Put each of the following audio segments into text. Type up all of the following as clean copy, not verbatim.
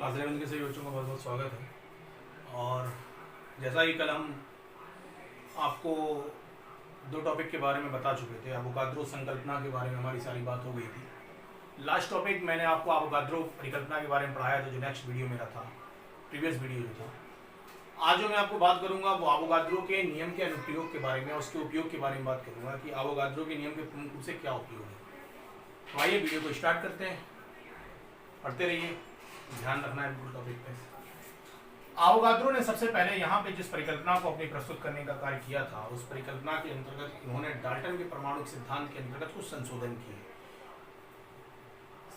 हाजिर के सभी बच्चों का बहुत बहुत स्वागत है। और जैसा कि कल हम आपको दो टॉपिक के बारे में बता चुके थे, अवोगाद्रो संकल्पना के बारे में हमारी सारी बात हो गई थी। लास्ट टॉपिक मैंने आपको अवोगाद्रो परिकल्पना के बारे में पढ़ाया था, जो नेक्स्ट वीडियो मेरा था, प्रीवियस वीडियो जो था। आज जो मैं आपको बात करूंगा वो अवोगाद्रो के नियम के अनुप्रयोग के बारे में, उसके उपयोग के बारे में बात करूंगा कि अवोगाद्रो के नियम के प्रमुख रूप से क्या उपयोग है। तो आइए वीडियो को स्टार्ट करते हैं, पढ़ते रहिए, ध्यान रखना है बिल्कुल टॉपिक पे। अवोगाद्रो ने सबसे पहले यहाँ पे जिस परिकल्पना को अपनी प्रस्तुत करने का कार्य किया था, उस परिकल्पना के अंतर्गत उन्होंने डाल्टन के परमाणु सिद्धांत के अंतर्गत कुछ संशोधन किए।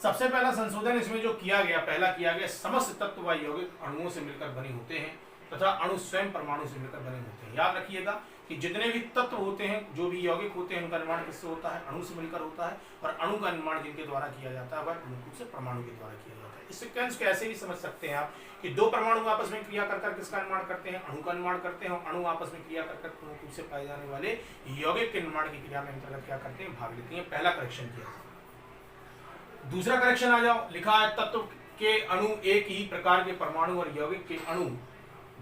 सबसे पहला संशोधन इसमें जो किया गया, पहला किया गया, समस्त तत्व व यौगिक अणुओं से मिलकर बने होते हैं तथा अणु स्वयं परमाणु से मिलकर बने होते हैं। याद रखिएगा कि जितने भी तत्व होते हैं, जो भी यौगिक होते हैं, उनका निर्माण किससे होता है? अणु से मिलकर होता है। और अणु का निर्माण जिनके द्वारा किया जाता है वह प्रमुख रूप से परमाणु के द्वारा किया जाता है। इस सीक्वेंस को ऐसे भी समझ सकते हैं आप कि दो परमाणु आपस में क्रिया कर किसका निर्माण करते हैं? अणु का निर्माण करते हैं। अणु आपस में क्रिया कर प्रमुख रूप से पाए जाने वाले यौगिक के निर्माण की क्रिया में अंतर्गत क्या करते हैं? भाग लेते हैं। पहला करेक्शन किया। दूसरा करेक्शन आ जाओ, लिखा है तत्व के अणु एक ही प्रकार के परमाणु और यौगिक के अणु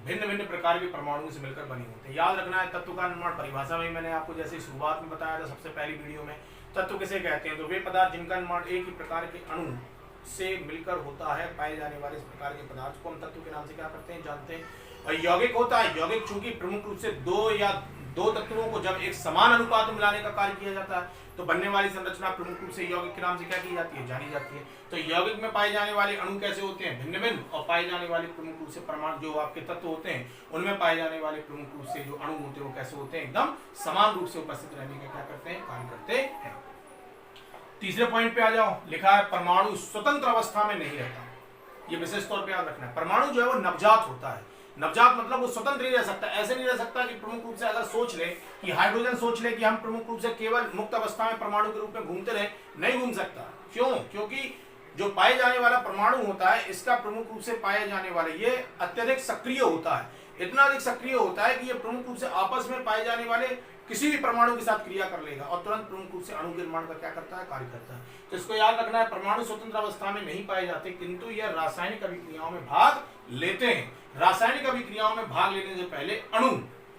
भिन्न भिन्न प्रकार के परमाणुओं से मिलकर बने होते हैं। याद रखना है तत्व का निर्माण परिभाषा में मैंने आपको जैसे शुरुआत में बताया था सबसे पहली वीडियो में, तत्व किसे कहते हैं? तो वे पदार्थ जिनका निर्माण एक ही प्रकार के अणु से मिलकर होता है, पाए जाने वाले इस प्रकार के पदार्थ को हम तत्व के नाम से क्या करते हैं? जानते हैं। और यौगिक होता है, यौगिक चूंकि प्रमुख रूप से दो तत्वों को जब एक समान अनुपात में मिलाने का कार्य किया जाता है तो बनने वाली संरचना प्रमुख रूप से यौगिक के नाम से क्या की जाती है? जानी जाती है। तो यौगिक में पाए जाने वाले अणु कैसे होते हैं? भिन्न भिन्न। और पाए जाने वाले प्रमुख रूप से परमाणु जो आपके तत्व होते हैं उनमें पाए जाने वाले प्रमुख रूप से जो अणु होते हैं वो कैसे होते हैं? एकदम समान रूप से उपस्थित रहने का क्या करते हैं? कार्य करते हैं। तीसरे पॉइंट पे आ जाओ, लिखा है परमाणु स्वतंत्र अवस्था में नहीं रहता। ये विशेष तौर पर याद रखना है। परमाणु जो है वो नवजात होता है। नवजात मतलब वो स्वतंत्र नहीं रह सकता। ऐसे नहीं रह सकता कि प्रमुख रूप से अगर सोच ले कि हाइड्रोजन सोच ले कि हम प्रमुख रूप से केवल मुक्त अवस्था में परमाणु के रूप में घूमते रहे, नहीं घूम सकता। क्यों? क्योंकि जो पाए जाने वाला परमाणु होता है, इसका प्रमुख रूप से पाए जाने वाले ये अत्यधिक सक्रिय होता है। इतना अधिक सक्रिय होता है कि ये प्रमुख रूप से आपस में पाए जाने वाले किसी भी परमाणु के साथ क्रिया कर लेगा और तुरंत प्रमुख रूप से अणु के निर्माण का क्या करता है? कार्य करता है। तो इसको याद रखना है, परमाणु स्वतंत्र अवस्था में नहीं पाए जाते, किंतु यह रासायनिक अभिक्रियाओं में भाग लेते हैं। रासायनिक अभिक्रियाओं में भाग लेने से पहले अणु,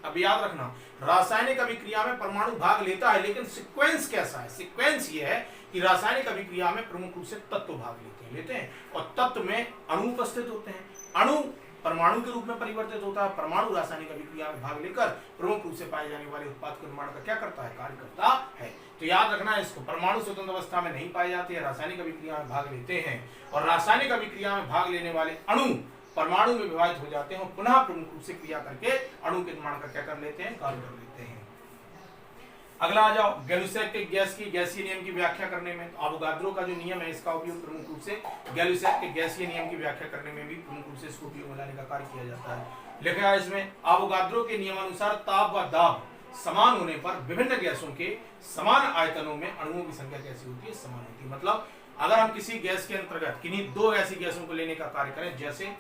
अब याद रखना, रासायनिक अभिक्रिया में परमाणु भाग लेता है, लेकिन सीक्वेंस कैसा है? सीक्वेंस ये है कि रासायनिक अभिक्रिया में प्रमुख रूप से तत्व भाग लेते हैं और तत्व में अणु उपस्थित होते हैं। अणु परमाणु के रूप में परिवर्तित होता है। परमाणु रासायनिक अभिक्रिया में भाग लेकर प्रमुख रूप से पाए जाने वाले उत्पाद के निर्माण का क्या करता है? कार्य करता है। तो याद रखना है इसको, परमाणु स्वतंत्र अवस्था में नहीं पाए जाते हैं, रासायनिक अभिक्रिया में भाग लेते हैं और रासायनिक अभिक्रिया में भाग लेने वाले अणु परमाणु में विभाजित हो जाते हैं और पुनः प्रमुख रूप से क्रिया करके अणु के निर्माण का क्या कर लेते हैं? कार्य कर लेते हैं। अगला आ जाओ, गैलुसैक के गैस की गैसीय नियम की व्याख्या करने में। तो अवोगाद्रो का जो नियम है इसका उपयोग प्रमुख रूप से गैलुसैक के गैसीय नियम की व्याख्या करने में भी प्रमुख रूप से इसको उपयोग में लाने का कार्य किया जाता है। लिखा है इसमें, अवोगाद्रो के नियमानुसार ताप व दाब समान होने पर विभिन्न गैसों के समान आयतनों में अणुओं की संख्या कैसी होती है? समान होती है। मतलब अगर हम किसी गैस के अंतर्गत किन्हीं दो ऐसी गैसों को लेने का कार्य करें, जैसे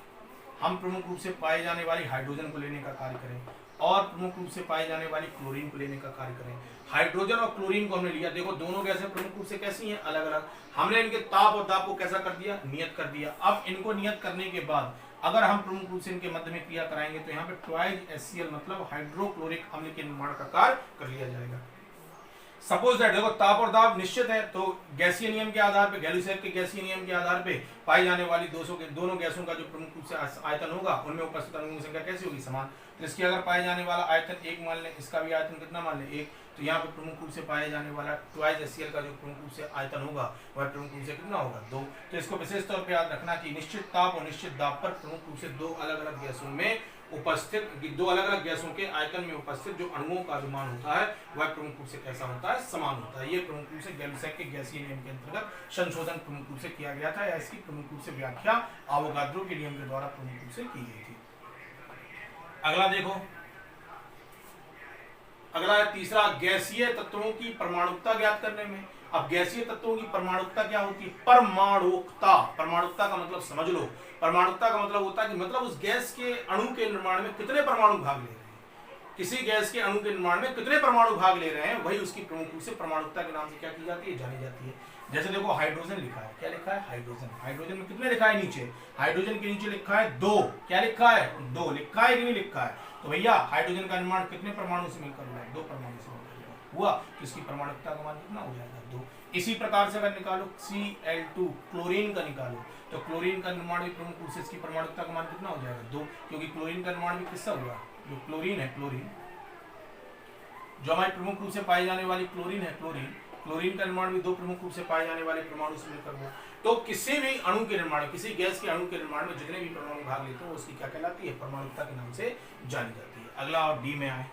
हम प्रमुख रूप से पाए जाने वाली हाइड्रोजन को लेने का कार्य करें और प्रमुख रूप से पाए जाने वाली क्लोरीन को लेने का कार्य करें। हाइड्रोजन और क्लोरीन को हमने लिया, देखो दोनों गैसें प्रमुख रूप से कैसी हैं? अलग अलग। हमने इनके ताप और दाब को कैसा कर दिया? नियत कर दिया। अब इनको नियत करने के बाद अगर हम प्रमुख रूप से इनके मध्य में क्रिया कराएंगे तो यहाँ पे ट्वाइज HCl मतलब हाइड्रोक्लोरिक अम्ल के निर्माण का कार्य कर लिया जाएगा। सपोज दैट, देखो ताप और दाब निश्चित है, तो गैसीय नियम के आधार पे, गैलुसैक के गैसीय नियम के आधार पे पाई जाने वाली दोनों गैसों का जो प्रमुख रूप से आयतन होगा उनमें उपस्थित अणुओं की संख्या कैसी होगी? समान। तो इसकी अगर पाए जाने वाला आयतन 1 मान लें, इसका भी आयतन कितना मान लें? 1। तो यहाँ पे प्रमुख रूप से पाए जाने वाला ट्वाइज HCl का जो प्रमुख रूप से आयतन होगा वह प्रमुख रूप से कितना होगा? 2। तो इसको विशेष तौर पर याद रखना कि निश्चित ताप और निश्चित दाब पर प्रमुख रूप से दो अलग अलग गैसों में उपस्थित, दो अलग अलग गैसों के आयतन में उपस्थित जो अणुओं का जो मान होता है वह प्रमुख रूप से कैसा होता है? समान होता है। ये प्रमुख रूप से गैलुसैक के गैसीय नियम के अंतर्गत संशोधन प्रमुख रूप से किया गया था, या इसकी प्रमुख रूप से व्याख्या अवोगाद्रो के नियम के द्वारा प्रमुख रूप से की गई थी। अगला देखो, अगला है तीसरा, गैसीय तत्वों की परमाणुकता ज्ञात करने में। अब गैसीय तत्वों की परमाणुकता क्या होती है? परमाणुकता। परमाणुकता का मतलब समझ लो, परमाणुकता का मतलब होता है कि मतलब उस गैस के अणु के निर्माण में कितने परमाणु भाग ले रहे हैं, किसी गैस के अणु के निर्माण में कितने परमाणु भाग ले रहे हैं, वही उसकी प्रमुख रूप से परमाणुकता के नाम से क्या की जाती है, जानी जाती है। जैसे देखो हाइड्रोजन लिखा है, क्या लिखा है, हाइड्रोजन। हाइड्रोजन में कितने लिखा है नीचे, हाइड्रोजन के नीचे लिखा है 2, क्या लिखा है, 2 लिखा है कि नहीं लिखा है। तो भैया हाइड्रोजन का निर्माण कितने परमाणु से मिलकर हुआ है, 2 परमाणु से मिलकर हुआ, तो इसकी परमाणुकता का मान कितना हो जाएगा, 2। इसी प्रकार से अगर निकालो Cl2 क्लोरीन का निकालो, तो क्लोरीन का निर्माण भी प्रमुख रूप से इसकी परमाणुकता का मान कितना हो जाएगा, 2, क्योंकि क्लोरीन का निर्माण भी किससे हुआ, जो क्लोरीन है, क्लोरीन जो हमारी प्रमुख रूप से पाई जाने वाली क्लोरीन है, क्लोरीन का निर्माण भी 2 प्रमुख रूप से पाए जाने वाले परमाणु से मिलकर हुआ। तो किसी भी अणु के निर्माण में, किसी गैस के अणु के निर्माण में जितने भी परमाणु भाग लेते हैं उसकी क्या कहलाती है, परमाणुकता के नाम से जानी जाती है। अगला और डी में आए,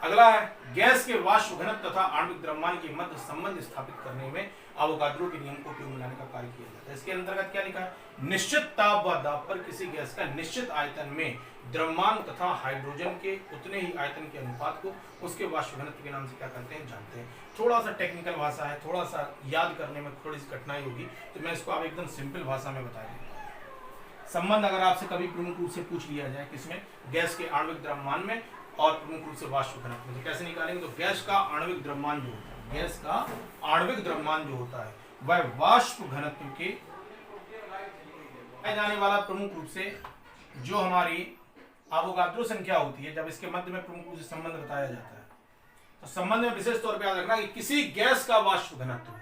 अगला है गैस के वाष्प घनत्व तथा आणविक द्रव्यमान के मध्य संबंध स्थापित करने में अवोगाद्रो के नियम को उपयोग में लाने का कार्य किया जाता है। इसके अंतर्गत क्या लिखा है, निश्चित ताप व दाब पर किसी गैस का निश्चित आयतन में द्रव्यमान तथा हाइड्रोजन के उतने ही आयतन के अनुपात को उसके वाष्प घनत्व के नाम से क्या करते हैं, जानते हैं। थोड़ा सा टेक्निकल भाषा है, थोड़ा सा याद करने में थोड़ी सी कठिनाई होगी, तो मैं इसको आप एकदम सिंपल भाषा में बता देता हूँ। संबंध अगर आपसे कभी प्रमुख रूप से पूछ लिया जाए, किसमें, गैस के आणविक द्रव्यमान में और प्रमुख रूप से वाष्प घनत्व में, तो कैसे निकालेंगे, तो गैस का आणविक द्रव्यमान जो होता है, गैस का आणविक द्रव्यमान जो होता है वह वाष्प घनत्व के पाए जाने वाला प्रमुख रूप से जो हमारी अवोगाद्रो संख्या होती है, जब इसके मध्य में प्रमुख रूप से संबंध बताया जाता है, तो संबंध में विशेष तौर पर याद रखना कि किसी गैस का वाष्प घनत्व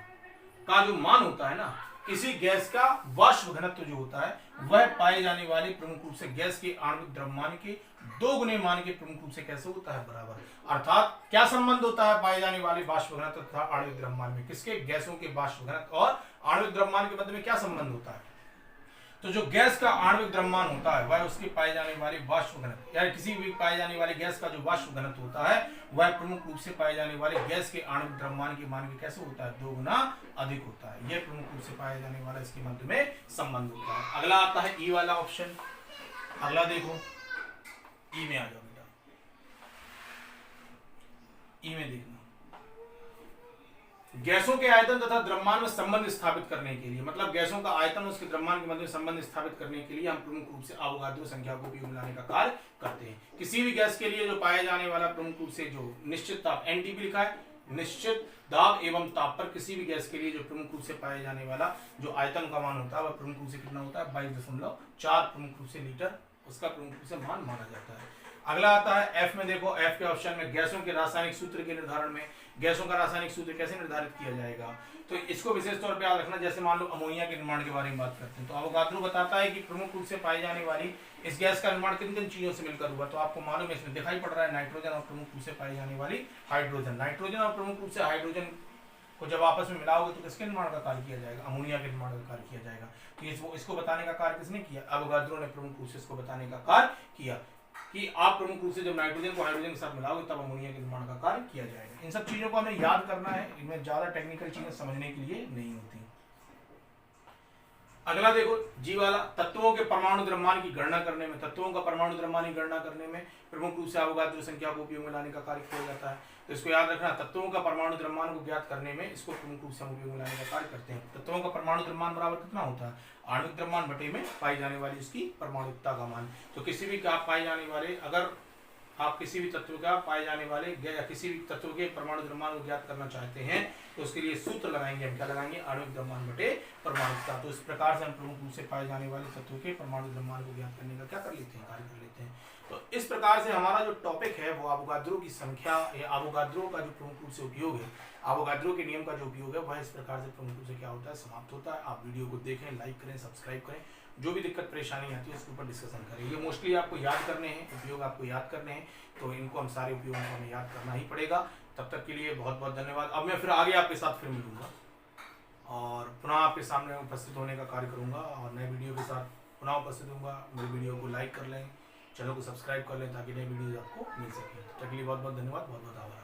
का जो मान होता है ना, किसी गैस का वाष्प घनत्व जो होता है वह पाए जाने वाले प्रमुख रूप से गैस के आणविक द्रव्यमान के 2 गुने मान के प्रमुख रूप से कैसे होता है, बराबर। अर्थात क्या संबंध होता है पाए जाने वाले वाष्प घनत्व तथा आणविक द्रव्यमान में, किसके, गैसों के वाष्प घनत्व और आणविक द्रव्यमान के मध्य में क्या संबंध होता है, तो जो गैस का आणविक द्रव्यमान होता है वह उसके पाए जाने वाले वाष्प घनत्व, यानी किसी भी पाए जाने वाले गैस का जो वाष्प घनत्व होता है वह प्रमुख रूप से पाए जाने वाले गैस के आणविक द्रव्यमान के मान के कैसे होता है, 2 गुना अधिक होता है। यह प्रमुख रूप से पाए जाने वाला इसके मध्य में संबंध होता है। अगला आता है ई वाला ऑप्शन। अगला देखो, ई में आ जाओ बेटा, ई में देखना, गैसों के आयतन तथा द्रव्यमान में संबंध स्थापित करने के लिए, मतलब गैसों का आयतन और उसके द्रव्यमान के मध्य में संबंध स्थापित करने के लिए हम प्रमुख रूप से अवोगाद्रो संख्या को उपयोग में लाने का कार्य करते हैं। किसी भी गैस के लिए जो पाया जाने वाला प्रमुख रूप से जो निश्चित ताप, एनटीपी लिखा है, निश्चित दाब एवं ताप पर किसी भी गैस के लिए जो प्रमुख रूप से पाए जाने वाला जो आयतन का मान होता है वह प्रमुख रूप से कितना होता है, 22.4 प्रमुख रूप से लीटर उसका प्रमुख रूप से मान माना जाता है। अगला आता है एफ में, देखो एफ के ऑप्शन में गैसों के रासायनिक सूत्र के निर्धारण में, गैसों का रासायनिक सूत्र कैसे निर्धारित किया जाएगा, तो इसको विशेष तौर पे याद रखना। जैसे मान लो अमोनिया के निर्माण के बारे में बात करते हैं, तो अवोगाद्रो बताता है कि प्रमुख रूप से पाई जाने वाली इस गैस का निर्माण किन किन चीजों से मिलकर हुआ, तो आपको मालूम है इसमें दिखाई पड़ रहा है नाइट्रोजन और प्रमुख रूप से पाई जाने वाली हाइड्रोजन। नाइट्रोजन और प्रमुख रूप से हाइड्रोजन को जब आपस में मिलाओगे तो किसके निर्माण का कार्य किया जाएगा, अमोनिया के निर्माण का कार्य किया जाएगा। तो इसको बताने का कार्य किसने किया, अवोगाद्रो ने प्रमुख रूप से इसको बताने का कार्य किया कि आप प्रमुख रूप से जब नाइट्रोजन को हाइड्रोजन के साथ मिलाओगे तब अमोनिया के निर्माण का कार्य किया जाएगा। इन सब चीजों को हमें याद करना है, इनमें ज्यादा टेक्निकल चीजें समझने के लिए नहीं होती। अगला देखो जी वाला, तत्वों के परमाणु द्रव्यमान की गणना करने में, तत्वों का परमाणु द्रव्यमान की गणना करने में प्रमुख रूप से अवोगाद्रो संख्या को उपयोग में लाने का कार्य किया जाता है। तो इसको याद रखना, तत्वों का परमाणु द्रव्यमान को ज्ञात करने में इसको प्रमुख रूप से हम उपयोग में लाने का कार्य करते हैं। तत्वों का परमाणु द्रव्यमान बराबर कितना होता है, आणविक द्रव्यमान बटे में पाई जाने वाली उसकी परमाणुकता का मान। तो किसी भी का पाए जाने वाले, अगर आप किसी भी तत्व का पाए जाने वाले या किसी भी तत्व के परमाणु द्रव्यमान को ज्ञात करना चाहते हैं तो उसके लिए सूत्र लगाएंगे, हम क्या लगाएंगे, आणविक द्रव्यमान बटे परमाणुकता। तो इस प्रकार से हम प्रमुख रूप से पाए जाने वाले तत्व के परमाणु द्रव्यमान को ज्ञात करने का क्या कर लेते हैं, कार्य कर लेते हैं। तो इस प्रकार से हमारा जो टॉपिक है वो अवोगाद्रो की संख्या या अवोगाद्रो का जो प्रमुख रूप से उपयोग है, अवोगाद्रो के नियम का जो उपयोग है वह इस प्रकार से प्रमुख रूप से क्या होता है, समाप्त होता है। आप वीडियो को देखें, लाइक करें, सब्सक्राइब करें, जो भी दिक्कत परेशानी आती है उसके ऊपर डिस्कशन करें। ये मोस्टली आपको याद करने हैं, उपयोग आपको याद करने हैं, तो इनको हम सारे उपयोगों को हमें याद करना ही पड़ेगा। तब तक के लिए बहुत बहुत धन्यवाद। अब मैं फिर आगे आपके साथ फिर मिलूंगा और पुनः आपके सामने उपस्थित होने का कार्य करूंगा और नए वीडियो के साथ पुनः उपस्थित होऊंगा। मेरे वीडियो को लाइक कर लें, चैनल को सब्सक्राइब कर लें ताकि नए वीडियो आपको मिल सके। तब तक के लिए बहुत बहुत धन्यवाद, बहुत बहुत आभार।